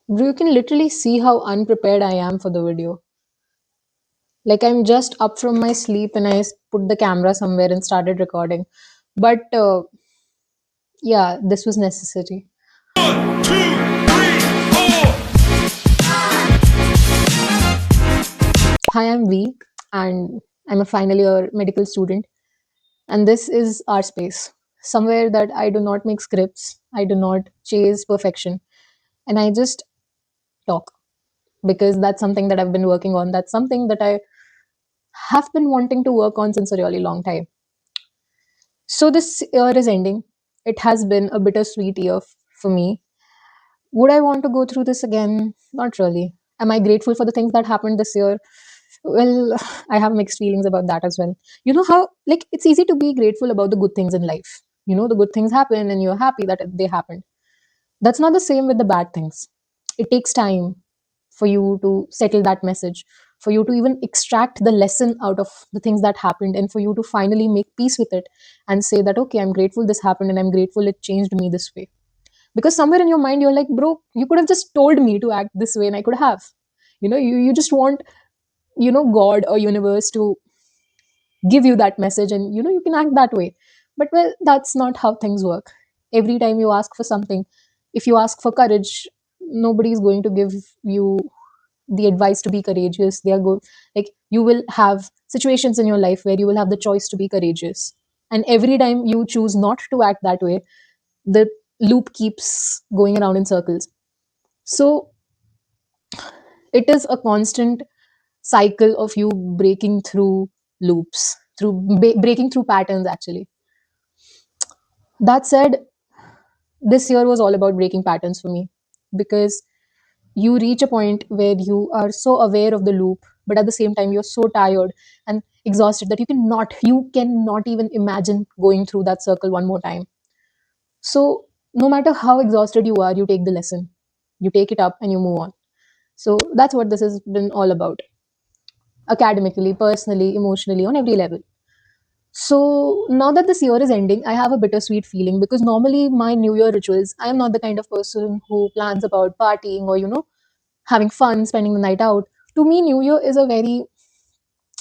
Bro, you can literally see how unprepared I am for the video. Like I'm just up from my sleep and put the camera somewhere and started recording. But yeah, this was necessary. One, two, three, four. Hi, I'm V, and I'm a final year medical student. And this is our space, somewhere that I do not make scripts, I do not chase perfection, and I just talk because that's something that I've been working on. That's something that I have been wanting to work on since a really long time. So this year is ending. It has been a bittersweet year for me. Would I want to go through this again? Not really. Am I grateful for the things that happened this year? Well, I have mixed feelings about that as well. You know how, like, it's easy to be grateful about the good things in life. You know, the good things happen and you're happy that they happened. That's not the same with the bad things. It takes time for you to settle that message, for you to even extract the lesson out of the things that happened, and for you to finally make peace with it and say that, okay, I'm grateful this happened and I'm grateful it changed me this way. Because somewhere in your mind, you're like, bro, you could have just told me to act this way and I could have. You just want, God or universe to give you that message and, you can act that way. But well, that's not how things work. Every time you ask for something, if you ask for courage, nobody is going to give you the advice to be courageous. They are go Like, you will have situations in your life where you will have the choice to be courageous, and every time you choose not to act that way, the loop keeps going around in circles. So it is a constant cycle of you breaking through loops, breaking through patterns actually. That said, this year was all about breaking patterns for me, because you reach a point where you are so aware of the loop, but at the same time you're so tired and exhausted that you cannot even imagine going through that circle one more time. So no matter how exhausted you are, you take the lesson, you take it up and you move on. So that's what this has been all about, academically, personally, emotionally, on every level. So now that this year is ending, I have a bittersweet feeling, because normally my New Year rituals, I am not the kind of person who plans about partying or, having fun, spending the night out. To me, New Year is a very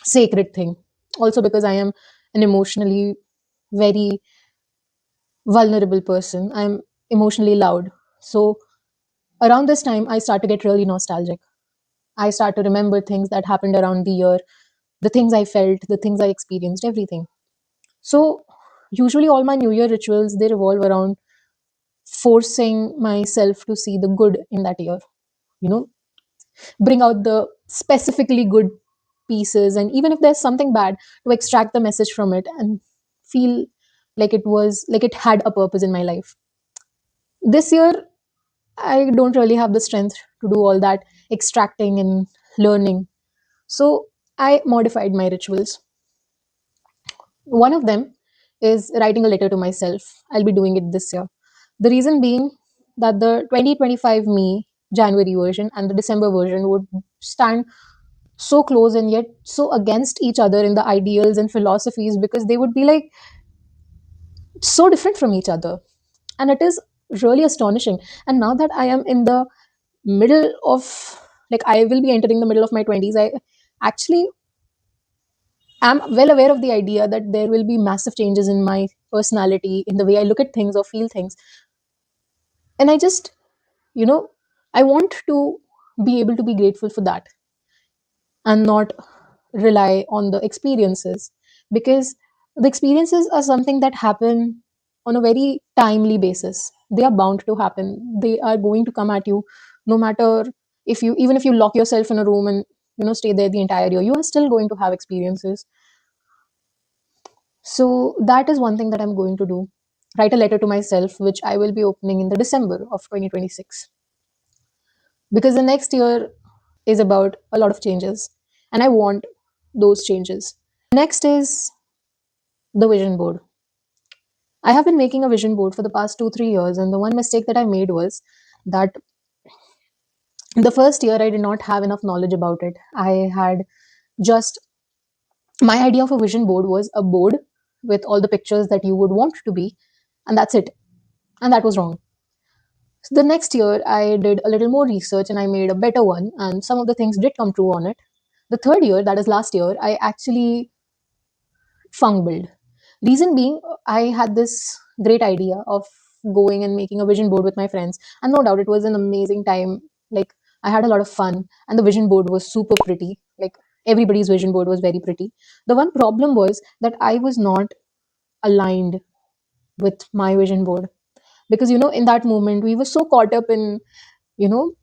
sacred thing. Also, because I am an emotionally very vulnerable person, I'm emotionally loud. So around this time, I start to get really nostalgic. I start to remember things that happened around the year, the things I felt, the things I experienced, everything. So usually all my New Year rituals, they revolve around forcing myself to see the good in that year. You know, bring out the specifically good pieces, and even if there's something bad, to extract the message from it and feel like it had a purpose in my life. This year, I don't really have the strength to do all that extracting and learning. So I modified my rituals. One of them is writing a letter to myself. I'll be doing it this year. The reason being that the 2025 me January version and the December version would stand so close and yet so against each other in the ideals and philosophies, because they would be like so different from each other. And it is really astonishing. And now that I am in the middle of, like, I will be entering the middle of my 20s, I actually am well aware of the idea that there will be massive changes in my personality, in the way I look at things or feel things. And I just, you know, I want to be able to be grateful for that and not rely on the experiences, because the experiences are something that happen on a very timely basis. They are bound to happen. They are going to come at you, no matter, if you even if you lock yourself in a room and, stay there the entire year, you are still going to have experiences. So that is one thing that I'm going to do. Write a letter to myself, which I will be opening in the December of 2026. Because the next year is about a lot of changes, and I want those changes. Next is the vision board. I have been making a vision board for the past 2, 3 years, and the one mistake that I made was that the first year I did not have enough knowledge about it. I had just My idea of a vision board was a board with all the pictures that you would want to be, and that's it. And that was wrong. So the next year, I did a little more research and I made a better one, and some of the things did come true on it. The third year, that is last year, I actually fungled. Reason being, I had this great idea of going and making a vision board with my friends, and no doubt it was an amazing time. Like, I had a lot of fun, and the vision board was super pretty. Like, everybody's vision board was very pretty. The one problem was that I was not aligned with my vision board, because in that moment we were so caught up in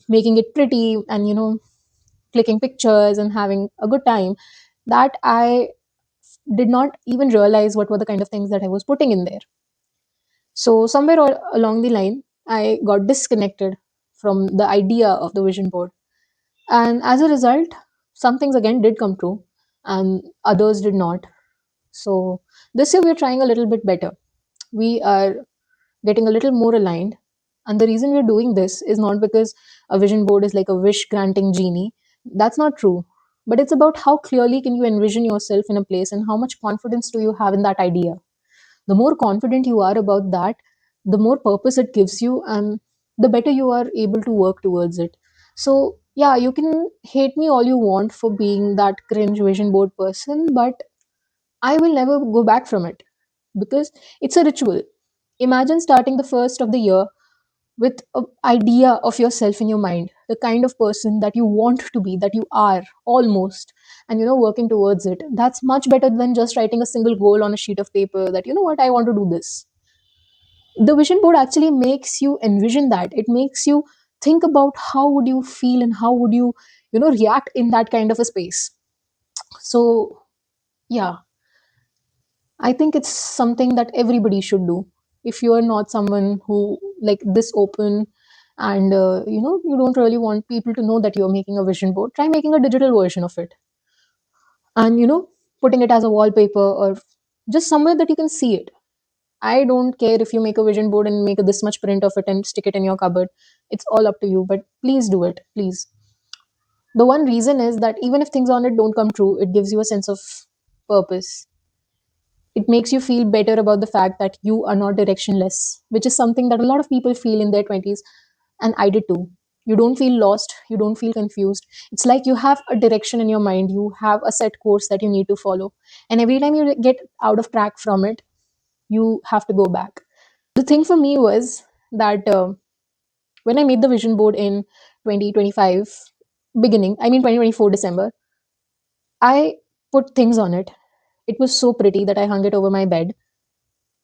making it pretty and clicking pictures and having a good time, that I did not even realize what were the kind of things that I was putting in there. So somewhere along the line, I got disconnected from the idea of the vision board. And as a result, some things again did come true and others did not. So this year we're trying a little bit better. We are getting a little more aligned. And the reason we're doing this is not because a vision board is like a wish granting genie. That's not true. But it's about how clearly can you envision yourself in a place and how much confidence do you have in that idea. The more confident you are about that, the more purpose it gives you, and the better you are able to work towards it. So yeah, you can hate me all you want for being that cringe vision board person, but I will never go back from it, because it's a ritual. Imagine starting the first of the year with an idea of yourself in your mind, the kind of person that you want to be, that you are almost, and working towards it. That's much better than just writing a single goal on a sheet of paper that, what, I want to do this. The vision board actually makes you envision that. It makes you think about how would you feel and how would you, react in that kind of a space. So, yeah, I think it's something that everybody should do. If you are not someone who like this open, and you don't really want people to know that you're making a vision board, try making a digital version of it, and putting it as a wallpaper or just somewhere that you can see it. I don't care if you make a vision board and make this much print of it and stick it in your cupboard. It's all up to you, but please do it, please. The one reason is that even if things on it don't come true, it gives you a sense of purpose. It makes you feel better about the fact that you are not directionless, which is something that a lot of people feel in their 20s, and I did too. You don't feel lost, you don't feel confused. It's like you have a direction in your mind, you have a set course that you need to follow, and every time you get out of track from it, you have to go back. The thing for me was that when I made the vision board in 2025 beginning, I mean 2024 December, I put things on it. It was so pretty that I hung it over my bed,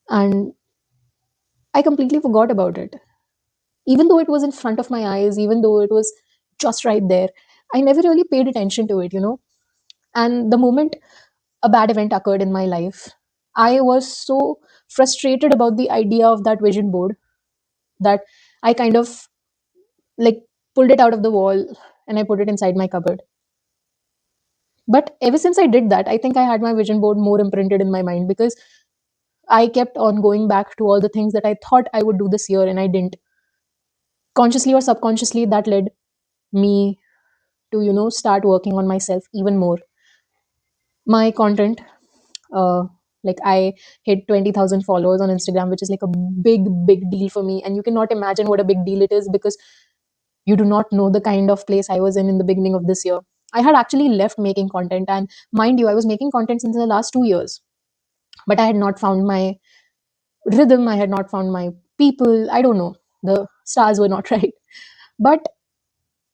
and I completely forgot about it. Even though it was in front of my eyes, even though it was just right there, I never really paid attention to it. And the moment a bad event occurred in my life, I was so frustrated about the idea of that vision board that I kind of like pulled it out of the wall and I put it inside my cupboard. But ever since I did that, I think I had my vision board more imprinted in my mind, because I kept on going back to all the things that I thought I would do this year and I didn't. Consciously or subconsciously, that led me to start working on myself even more. My content, uh like, I hit 20,000 followers on Instagram, which is like a big deal for me, and you cannot imagine what a big deal it is, because you do not know the kind of place I was in the beginning of this year. I had actually left making content, and mind you, I was making content since the last 2 years, but I had not found my rhythm, I had not found my people, I don't know, the stars were not right. But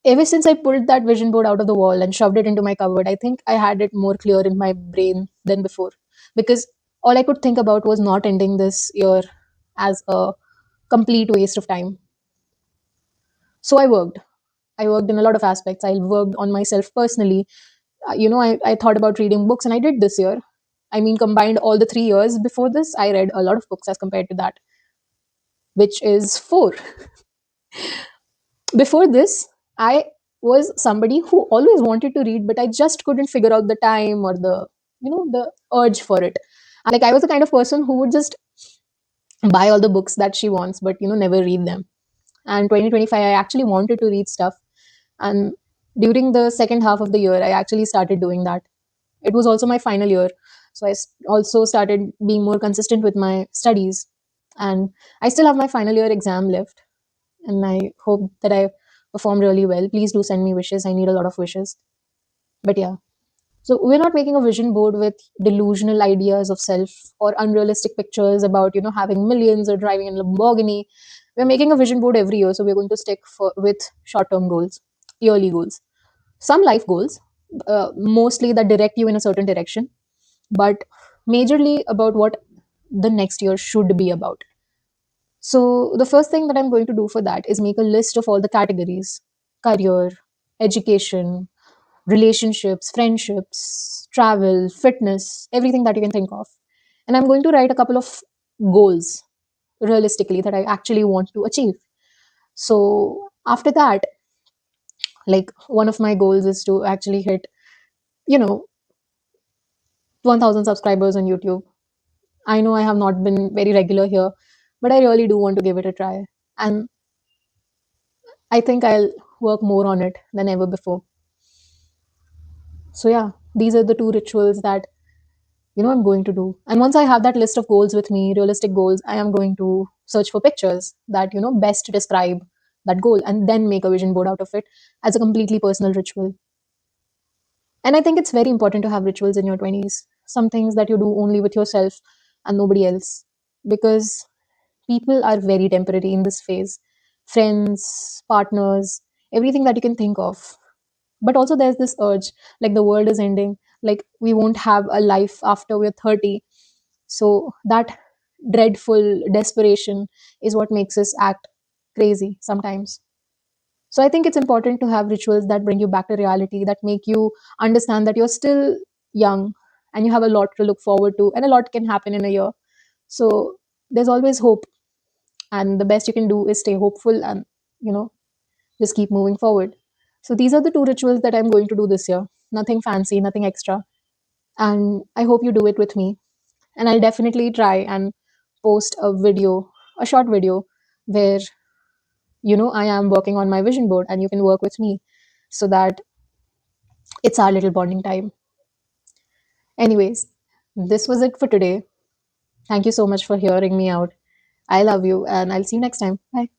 ever since I pulled that vision board out of the wall and shoved it into my cupboard, I think I had it more clear in my brain than before. Because all I could think about was not ending this year as a complete waste of time. So I worked. I worked in a lot of aspects. I worked on myself personally. I thought about reading books, and I did this year. I mean, combined all the 3 years before this, I read a lot of books as compared to that, which is four. Before this, I was somebody who always wanted to read, but I just couldn't figure out the time or the urge for it. Like, I was the kind of person who would just buy all the books that she wants, but never read them. And 2025, I actually wanted to read stuff, and during the second half of the year, I actually started doing that. It was also my final year, so also started being more consistent with my studies, and I still have my final year exam left, and I hope that I perform really well. Please do send me wishes. I need a lot of wishes. But yeah. So we're not making a vision board with delusional ideas of self or unrealistic pictures about, having millions or driving in Lamborghini. We're making a vision board every year, so we're going to stick with short-term goals, yearly goals, some life goals, mostly that direct you in a certain direction, but majorly about what the next year should be about. So the first thing that I'm going to do for that is make a list of all the categories: career, education, relationships, friendships, travel, fitness, everything that you can think of. And I'm going to write a couple of goals realistically that I actually want to achieve. So after that, like one of my goals is to actually hit, you know, 1000 subscribers on YouTube. I know I have not been very regular here, but I really do want to give it a try. And I think I'll work more on it than ever before. So yeah, these are the two rituals that I'm going to do. And once I have that list of goals with me, realistic goals, I am going to search for pictures that best describe that goal, and then make a vision board out of it as a completely personal ritual. And I think it's very important to have rituals in your 20s, some things that you do only with yourself and nobody else, because people are very temporary in this phase. Friends, partners, everything that you can think of. But also there's this urge, like the world is ending, like we won't have a life after we're 30. So that dreadful desperation is what makes us act crazy sometimes. So I think it's important to have rituals that bring you back to reality, that make you understand that you're still young and you have a lot to look forward to, and a lot can happen in a year. So there's always hope, and the best you can do is stay hopeful and, you know, just keep moving forward. So these are the two rituals that I'm going to do this year. Nothing fancy, nothing extra. And I hope you do it with me. And I'll definitely try and post a video, a short video where I am working on my vision board and you can work with me, so that it's our little bonding time. Anyways, this was it for today. Thank you so much for hearing me out. I love you and I'll see you next time. Bye.